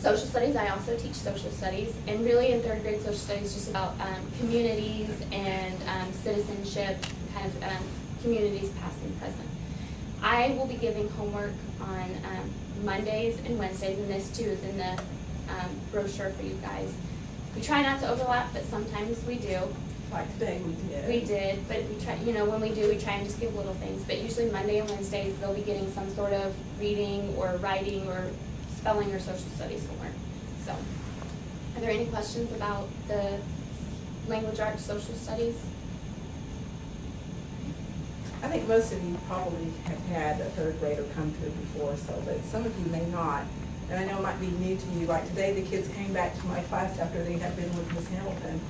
Social studies, I also teach social studies, and really in third grade social studies is just about communities and citizenship, kind of communities past and present. I will be giving homework on Mondays and Wednesdays, and this too is in the brochure for you guys. We try not to overlap, but sometimes we do. Like today we did. We did, but we try, you know, when we do, we try and just give little things. But usually Monday and Wednesdays, they'll be getting some sort of reading or writing or spelling or social studies homework. So, are there any questions about the language arts, social studies? I think most of you probably have had a third grader come through before, so, but some of you may not. And I know it might be new to you. Like today, the kids came back to my class after they had been with Miss Hamilton,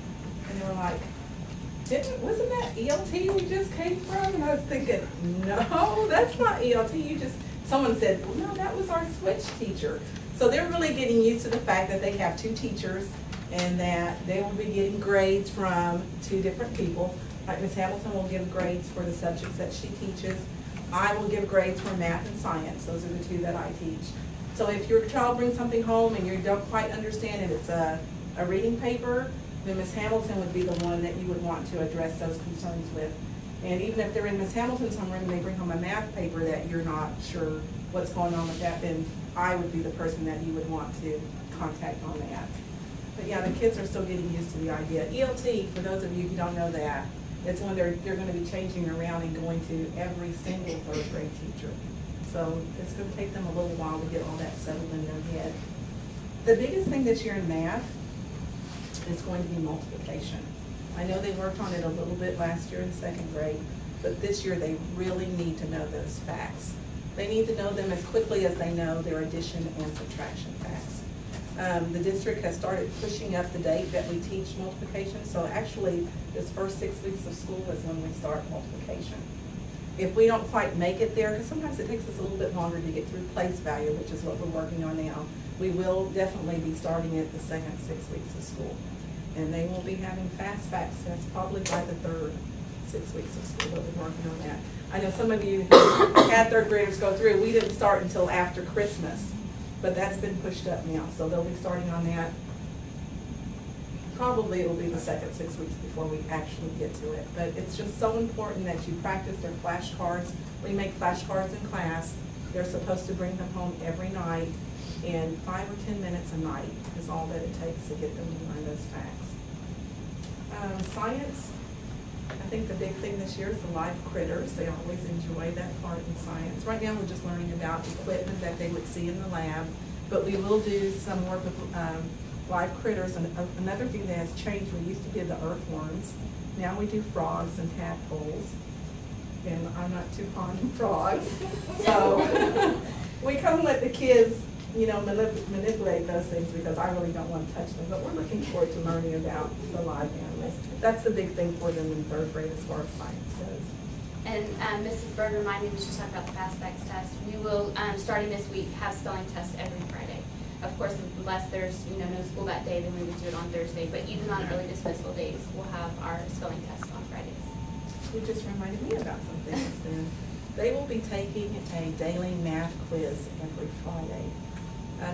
and they were like, wasn't that ELT we just came from? And I was thinking, no, that's not ELT. Someone said, well, no, that was our switch teacher. So they're really getting used to the fact that they have two teachers and that they will be getting grades from two different people. Like Ms. Hamilton will give grades for the subjects that she teaches. I will give grades for math and science. Those are the two that I teach. So if your child brings something home and you don't quite understand it, it's a reading paper, then Ms. Hamilton would be the one that you would want to address those concerns with. And even if they're in Ms. Hamilton's homeroom and they bring home a math paper that you're not sure what's going on with that, then I would be the person that you would want to contact on that. But yeah, the kids are still getting used to the idea. ELT, for those of you who don't know that, it's when they're going to be changing around and going to every single third grade teacher. So it's going to take them a little while to get all that settled in their head. The biggest thing this year in math is going to be multiplication. I know they worked on it a little bit last year in second grade, but this year they really need to know those facts. They need to know them as quickly as they know their addition and subtraction facts. The district has started pushing up the date that we teach multiplication, so actually this first 6 weeks of school is when we start multiplication. If we don't quite make it there, because sometimes it takes us a little bit longer to get through place value, which is what we're working on now, we will definitely be starting at the second 6 weeks of school. And they will be having fast facts tests probably by the third 6 weeks of school. We'll be working on that. I know some of you had third graders go through. We didn't start until after Christmas, but that's been pushed up now. So they'll be starting on that. Probably it will be the second 6 weeks before we actually get to it. But it's just so important that you practice their flashcards. We make flashcards in class. They're supposed to bring them home every night. And 5 or 10 minutes a night is all that it takes to get them to learn those facts. Science, I think the big thing this year is the live critters. They always enjoy that part in science. Right now we're just learning about equipment that they would see in the lab, but we will do some more live critters. And another thing that has changed, we used to do the earthworms. Now we do frogs and tadpoles. And I'm not too fond of frogs. So we come and let the kids, you know, manipulate those things because I really don't want to touch them. But we're looking forward to learning about the live animals. That's the big thing for them in third grade as far as science goes. And Mrs. Berger reminded me to talk about the Fast Facts test. We will, starting this week, have spelling tests every Friday. Of course, unless there's no school that day, then we would do it on Thursday. But even on early dismissal days, we'll have our spelling test on Fridays. You just reminded me about something else then. They will be taking a daily math quiz every Friday.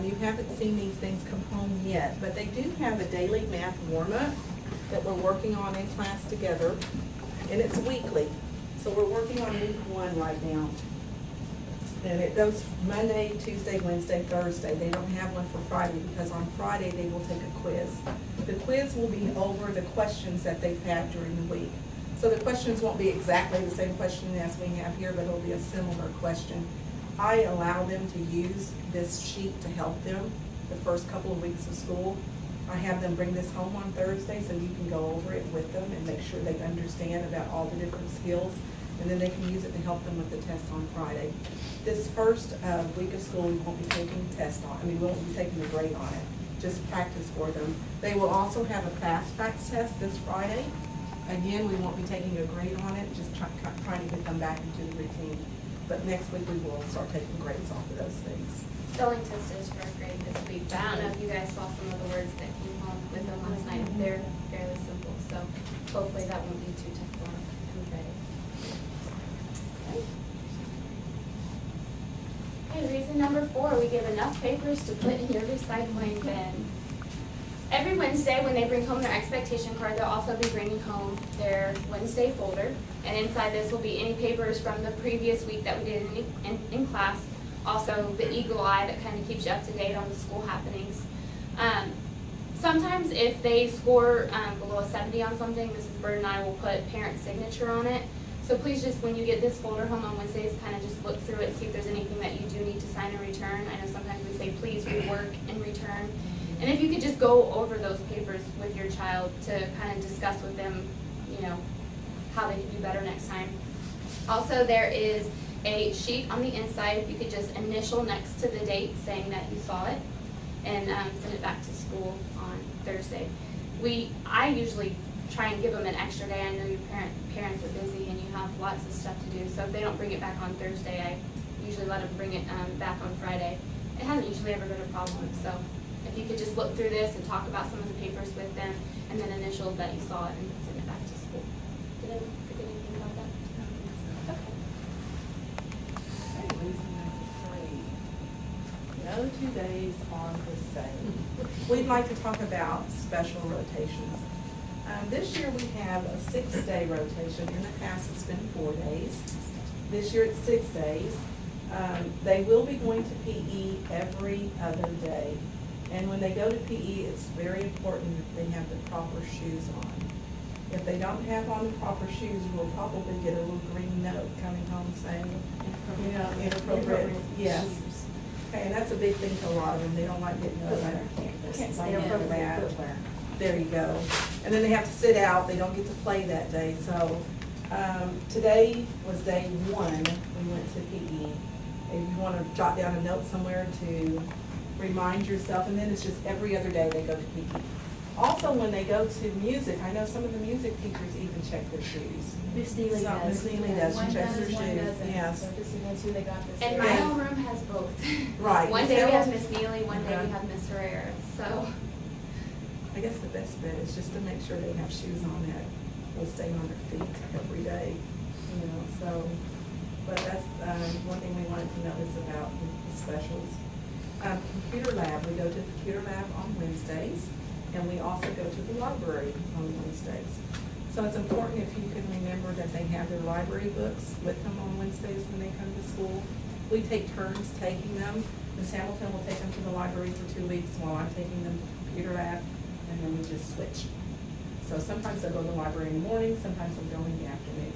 You haven't seen these things come home yet, but they do have a daily math warm-up that we're working on in class together, and it's weekly. So we're working on week 1 right now. And it goes Monday, Tuesday, Wednesday, Thursday. They don't have one for Friday because on Friday they will take a quiz. The quiz will be over the questions that they've had during the week. So the questions won't be exactly the same question as we have here, but it'll be a similar question. I allow them to use this sheet to help them the first couple of weeks of school. I have them bring this home on Thursday so you can go over it with them and make sure they understand about all the different skills, and then they can use it to help them with the test on Friday. This first week of school, we won't be taking a test on, we won't be taking a grade on it, just practice for them. They will also have a fast facts test this Friday. Again, we won't be taking a grade on it, just trying to get them back into the routine. But next week we will start taking grades off of those things. Spelling test is first grade this week. But I don't know if you guys saw some of the words that came home with them last night. They're fairly simple, so hopefully that won't be too tough for them. Okay. Okay, reason number 4, we give enough papers to put in your recycling bin. Every Wednesday, when they bring home their expectation card, they'll also be bringing home their Wednesday folder. And inside this will be any papers from the previous week that we did in class. Also, the Eagle Eye that kind of keeps you up to date on the school happenings. Sometimes if they score below a 70 on something, Mrs. Bird and I will put parent signature on it. So please just, when you get this folder home on Wednesdays, kind of just look through it, see if there's anything that you do need to sign and return. I know sometimes we say, please rework and return. And if you could just go over those papers with your child to kind of discuss with them, you know, how they can do better next time. Also, there is a sheet on the inside. If you could just initial next to the date saying that you saw it and send it back to school on Thursday. I usually try and give them an extra day. I know your parents are busy and you have lots of stuff to do. So if they don't bring it back on Thursday, I usually let them bring it back on Friday. It hasn't usually ever been a problem. So if you could just look through this and talk about some of the papers with them and then initial that you saw it and send it back to school. Did I forget anything about that? Okay. Okay, reason number 3. No 2 days are the same. We'd like to talk about special rotations. This year we have a 6-day rotation. In the past it's been 4 days. This year it's 6 days. They will be going to PE every other day. And when they go to PE, it's very important that they have the proper shoes on. If they don't have on the proper shoes, you will probably get a little green note coming home saying, you know, inappropriate. Yes. Okay, and that's a big thing for a lot of them. They don't like getting notes. Can't say no for that. There you go. And then they have to sit out. They don't get to play that day. So today was day 1. We went to PE. If you want to jot down a note somewhere to remind yourself, and then it's just every other day they go to PE. Also, when they go to music, I know some of the music teachers even check their shoes. Miss Neely does. Miss Neely does, she checks their shoes, yes. So this is who they got this. And my homeroom has both. Right. One day we have Miss Neely, one day we have Miss Herrera, so. I guess the best bet is just to make sure they have shoes on that will stay on their feet every day, you know, so. But that's one thing we wanted to notice about the specials. Computer lab, we go to the computer lab on Wednesdays, and we also go to the library on Wednesdays. So it's important if you can remember that they have their library books with them on Wednesdays when they come to school. We take turns taking them. Ms. Hamilton will take them to the library for 2 weeks while I'm taking them to the computer lab, and then we just switch. So sometimes they'll go to the library in the morning, sometimes they'll go in the afternoon.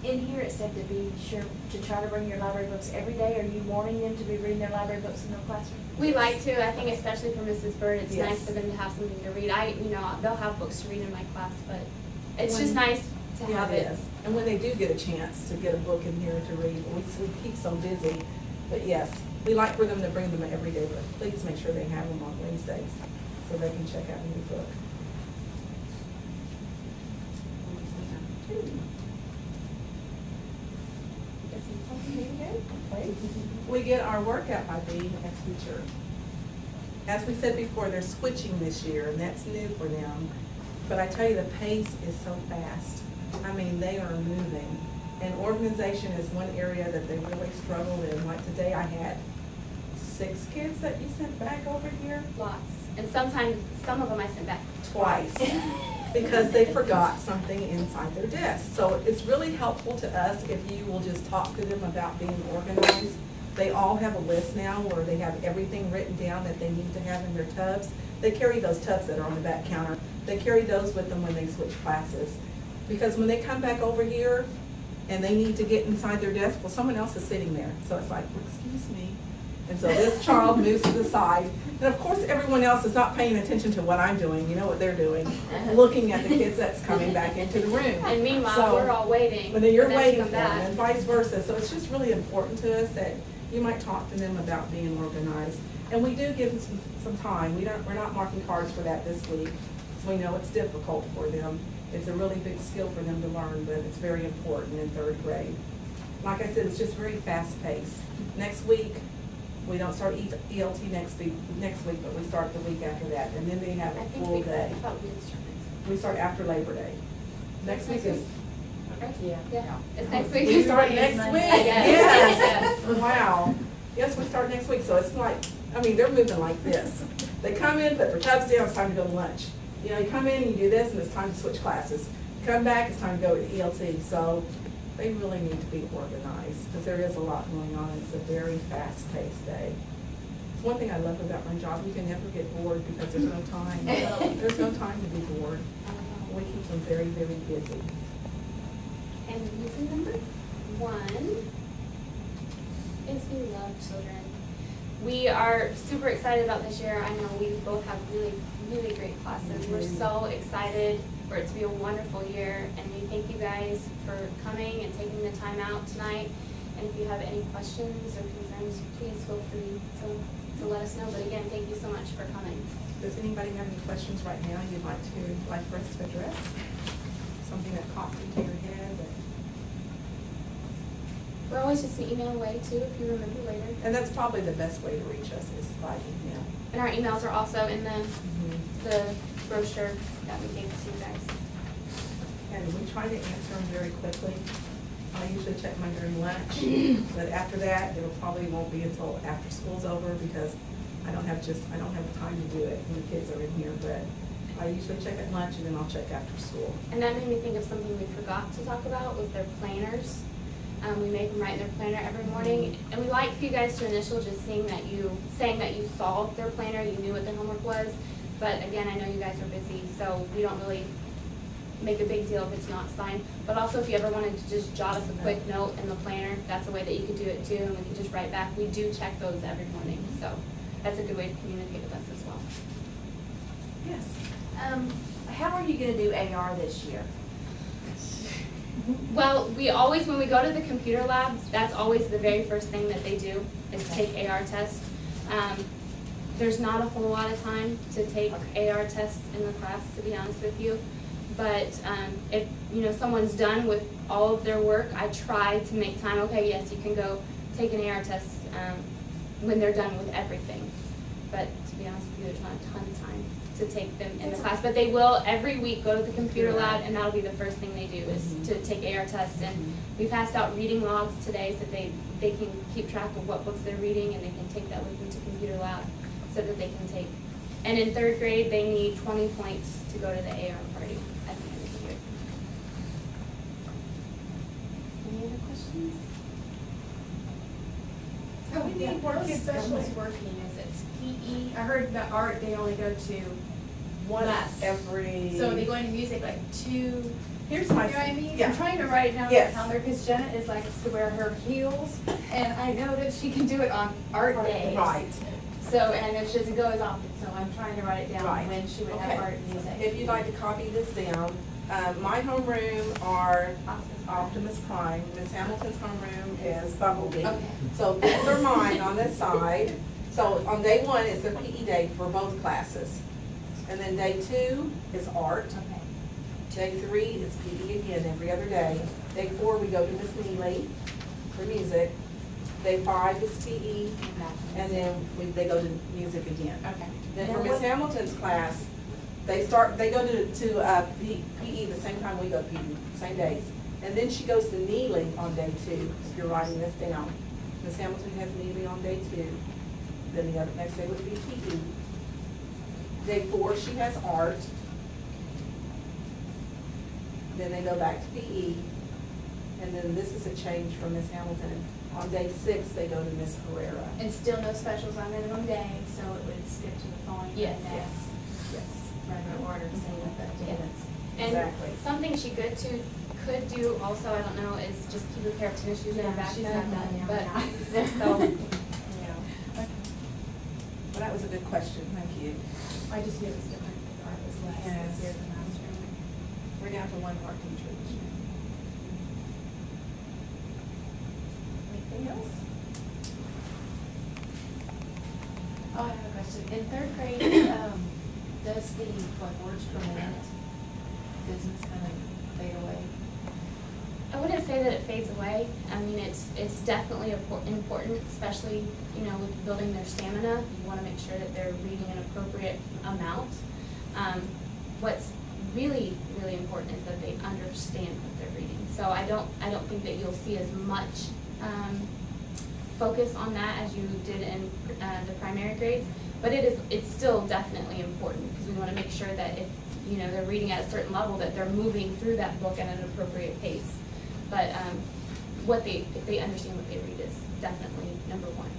In here it said to be sure to try to bring your library books every day. Are you wanting them to be reading their library books in their classroom? We like to. I think especially for Mrs. Bird, it's Yes. nice for them to have something to read. They'll have books to read in my class, but it's just nice to have it. is. And when they do get a chance to get a book in here to read, we keep so busy. But yes, we like for them to bring them every day, but please make sure they have them on Wednesdays so they can check out a new book. We get our workout by being a teacher. As we said before, they're switching this year, and that's new for them. But I tell you, the pace is so fast. I mean, they are moving. And organization is one area that they really struggle in. Like today, I had 6 kids that you sent back over here. Lots. And sometimes, some of them I sent back Twice. Because they forgot something inside their desk. So it's really helpful to us if you will just talk to them about being organized. They all have a list now where they have everything written down that they need to have in their tubs. They carry those tubs that are on the back counter. They carry those with them when they switch classes. Because when they come back over here and they need to get inside their desk, well, someone else is sitting there. So it's like, well, excuse me. And so this child moves to the side. And of course, everyone else is not paying attention to what I'm doing. You know what they're doing, looking at the kids that's coming back into the room. And meanwhile, So- we're all waiting. But then you're for them to waiting come for them, back. and vice versa. So it's just really important to us that you might talk to them about being organized. And we do give them some time. We're not marking cards for that this week, so we know it's difficult for them. It's a really big skill for them to learn, but it's very important in 3rd grade. Like I said, it's just very fast paced. Next week, we don't start ELT next week, but we start the week after that, and then they have I a think full we day. thought we did start next We start after Labor Day. Next week is, week. Right? Yeah. Yeah. It's next week. we start next week, Yes. yes. wow. Yes, we start next week, so it's like, I mean, they're moving like this. They come in, put their tubs down, it's time to go to lunch. You know, you come in, you do this, and it's time to switch classes. You come back, it's time to go to ELT, so they really need to be organized, because there is a lot going on, and it's a very fast-paced day. It's one thing I love about my job, you can never get bored, because there's no time. There's no time to be bored. We keep them very, very busy. And reason number 1 is we love children. We are super excited about this year. I know we both have really, really great classes. We're so excited for it to be a wonderful year, and we thank you guys for coming and taking the time out tonight. And if you have any questions or concerns, please feel free to let us know. But again, thank you so much for coming. Does anybody have any questions right now you'd like for us to address? Something that popped into your head? We're always just an email away too, if you remember later. And that's probably the best way to reach us is by email. And our emails are also in the brochure that we gave to you guys. And we try to answer them very quickly. I usually check mine during lunch, but after that, it probably won't be until after school's over, because I don't have the time to do it when the kids are in here, but I usually check at lunch and then I'll check after school. And that made me think of something we forgot to talk about, was their planners. We make them write their planner every morning, and we like for you guys to initial just saying that you solved their planner, you knew what their homework was. But again, I know you guys are busy, so we don't really make a big deal if it's not signed. But also, if you ever wanted to just jot us a quick note in the planner, that's a way that you could do it too, and we can just write back. We do check those every morning, so that's a good way to communicate with us as well. Yes. How are you gonna do AR this year? Well, when we go to the computer lab, that's always the very first thing that they do, is take AR tests. There's not a whole lot of time to take AR tests in the class, to be honest with you. But if someone's done with all of their work, I try to make time. Okay, yes, you can go take an AR test when they're done with everything. But to be honest with you, there's not a ton of time to take them in the class. But they will every week go to the computer lab, and that'll be the first thing they do is to take AR tests. And we passed out reading logs today so they can keep track of what books they're reading, and they can take that with them to computer lab so that they can take. And in 3rd grade, they need 20 points to go to the AR party at the end of the year. Any other questions? So we need more kids specialists working, is it PE? I heard that art, they only go to Once less. every. So are they going to music like 2? Here's You know my. what I mean? Yeah. I'm trying to write it down on the Yes. calendar because Jenna is like to wear her heels, and I know that she can do it on art days. Right. So, and if she doesn't go as often, so I'm trying to write it down Right. when she would Okay. have art and music. If you'd like to copy this down, my homeroom are Optimus Prime. Miss Hamilton's homeroom is Bumblebee. Okay. So these are mine on this side. So on day 1 is the PE day for both classes. And then day 2 is art. Okay. Day 3 is PE again every other day. Day 4 we go to Miss Neely for music. Day 5 is PE, and then they go to music again. Okay. Then for Miss Hamilton's class, they go to PE the same time we go to PE, same days. And then she goes to Neely on day 2, if you're writing this down. Miss Hamilton has Neely on day 2. Then the next day would be PE. Day 4, she has art. Then they go back to PE. And then this is a change from Miss Hamilton. On day 6, they go to Miss Herrera. And still no specials on minimum day, so it would skip to the following day. Yes. Yes. Regular order, same with the Yes. attendance. And Exactly. something she could do also, I don't know, is just keep a pair of tennis shoes in her Yeah, she's backpack. not done yet. But, so, Yeah. Well, that was a good question, thank you. I just knew it was different, because art was less Yes. this year than last year. We're down to 1 art teacher this year. Anything else? Oh, I have a question. In 3rd grade, does the words per minute business kind of fade away? I wouldn't say that it fades away. I mean, it's definitely important, especially, with building their stamina. You want to make sure that they're reading an appropriate amount. What's really, really important is that they understand what they're reading. So I don't think that you'll see as much focus on that as you did in the primary grades, but it's still definitely important, because we want to make sure that if, you know, they're reading at a certain level, that they're moving through that book at an appropriate pace. But if they understand what they read is definitely number one.